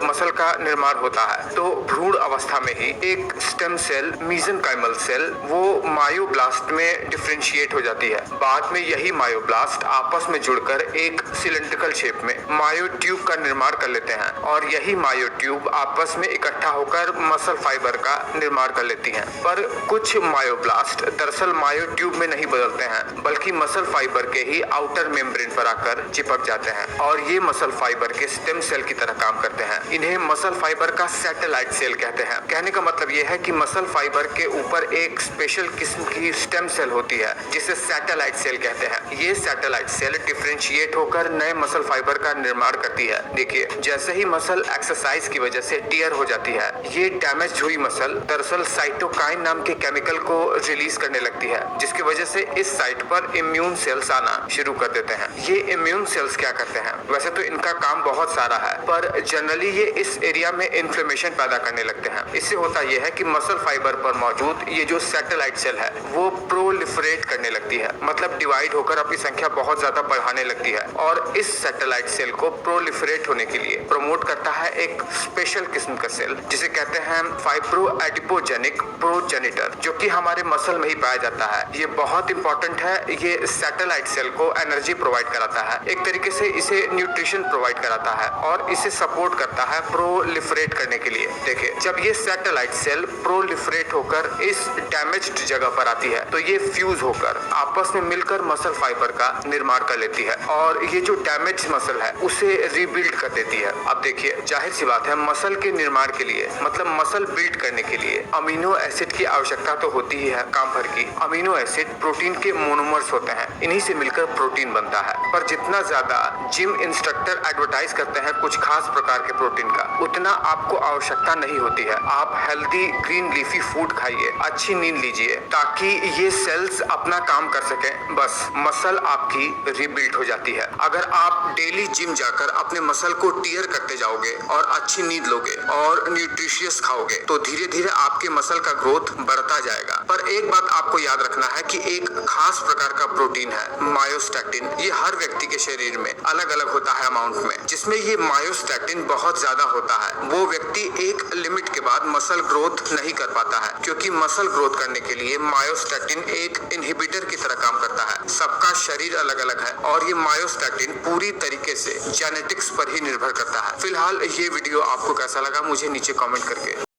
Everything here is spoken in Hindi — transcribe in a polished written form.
मसल का निर्माण होता है। तो भ्रूण अवस्था में ही एक स्टेम सेल मीसेनकाइमल सेल वो मायोब्लास्ट में डिफरेंशिएट हो जाती है। बाद में यही मायोब्लास्ट आपस में जुड़कर एक सिलेंड्रिकल शेप में मायोट्यूब का निर्माण कर लेते हैं और यही मायोट्यूब आपस में इकट्ठा होकर मसल फाइबर का निर्माण कर लेती हैं। पर कुछ मायोब्लास्ट दरअसल मायोट्यूब में नहीं बदलते हैं बल्कि मसल फाइबर के ही आउटर मेम्ब्रेन पर आकर चिपक जाते हैं और ये मसल फाइबर के स्टेम सेल की तरह काम करते हैं। इन्हें मसल फाइबर का सैटेलाइट सेल कहते हैं। कहने का मतलब ये है कि मसल फाइबर के ऊपर एक स्पेशल किस्म की स्टेम सेल होती है जिसे सैटेलाइट सेल कहते हैं। ये सैटेलाइट सेल डिफरेंशिएट होकर नए मसल फाइबर का निर्माण करती है। देखिए, जैसे ही मसल एक्सरसाइज की वजह से टियर हो जाती है, ये डैमेज हुई मसल दरअसल साइटोकाइन नाम के केमिकल को रिलीज करने लगती है, जिसकी वजह से इस साइट पर इम्यून सेल्स आना शुरू कर देते हैं। ये इम्यून सेल्स क्या करते हैं? वैसे तो इनका काम बहुत सारा है, पर जनरली ये इस एरिया में इन्फ्लेमेशन पैदा करने लगते हैं। इससे होता यह है कि मसल फाइबर पर मौजूद ये जो सैटेलाइट सेल है वो प्रोलिफरेट करने लगती है, मतलब डिवाइड होकर अपनी संख्या बहुत ज्यादा बढ़ाने लगती है और इस सैटेलाइट सेल को प्रोलिफरेट होने के लिए प्रमोट करता है एक स्पेशल किस्म का सेल जिसे कहते हैं फाइब्रो एडिपोजेनिक प्रोजेनिटर, जो कि हमारे मसल में ही पाया जाता है। ये बहुत इंपॉर्टेंट है। ये सैटेलाइट सेल को एनर्जी प्रोवाइड कराता है, एक तरीके से इसे न्यूट्रिशन प्रोवाइड कराता है और इसे सपोर्ट करता है प्रोलिफरेट करने के लिए। देखिए, जब ये सैटेलाइट सेल प्रोलिफरेट होकर इस डैमेज्ड जगह पर आती है तो ये फ्यूज होकर आपस में मिलकर मसल फाइबर का निर्माण कर लेती है और ये जो डैमेज मसल है उसे रीबिल्ड कर देती है। अब देखिए, जाहिर सी बात है, मसल के निर्माण के लिए मतलब मसल बिल्ड करने के लिए अमीनो एसिड की आवश्यकता तो होती ही है काम भर की। अमीनो एसिड प्रोटीन के मोनोमर्स होते हैं, इन्हीं से मिलकर प्रोटीन बनता है। पर जितना ज्यादा जिम इंस्ट्रक्टर एडवर्टाइज करते हैं कुछ खास प्रकार के प्रोटीन का, उतना आपको आवश्यकता नहीं होती है। आप हेल्दी ग्रीन लीफी फूड खाइए, अच्छी नींद लीजिए ताकि ये सेल्स अपना काम कर सकें, बस मसल आपकी रीबिल्ड हो जाती है। अगर आप डेली जिम जाकर अपने मसल को टियर करते जाओगे और अच्छी नींद लोगे और न्यूट्रिशियस खाओगे तो धीरे धीरे आपके मसल का ग्रोथ बढ़ता जाएगा। पर एक बात आपको याद रखना है कि एक खास प्रकार का प्रोटीन है मायोस्टैटिन। ये हर व्यक्ति के शरीर में अलग अलग होता है अमाउंट में, जिसमें ये मायोस्टैटिन बहुत ज्यादा होता है। वो व्यक्ति एक लिमिट के बाद मसल ग्रोथ नहीं कर पाता है, क्योंकि मसल ग्रोथ करने के लिए मायोस्टैटिन एक इनहिबिटर की तरह काम करता है। सबका शरीर अलग अलग है और ये मायोस्टैटिन पूरी तरीके से जेनेटिक्स पर ही निर्भर करता है। फिलहाल ये वीडियो आपको कैसा लगा मुझे नीचे कमेंट करके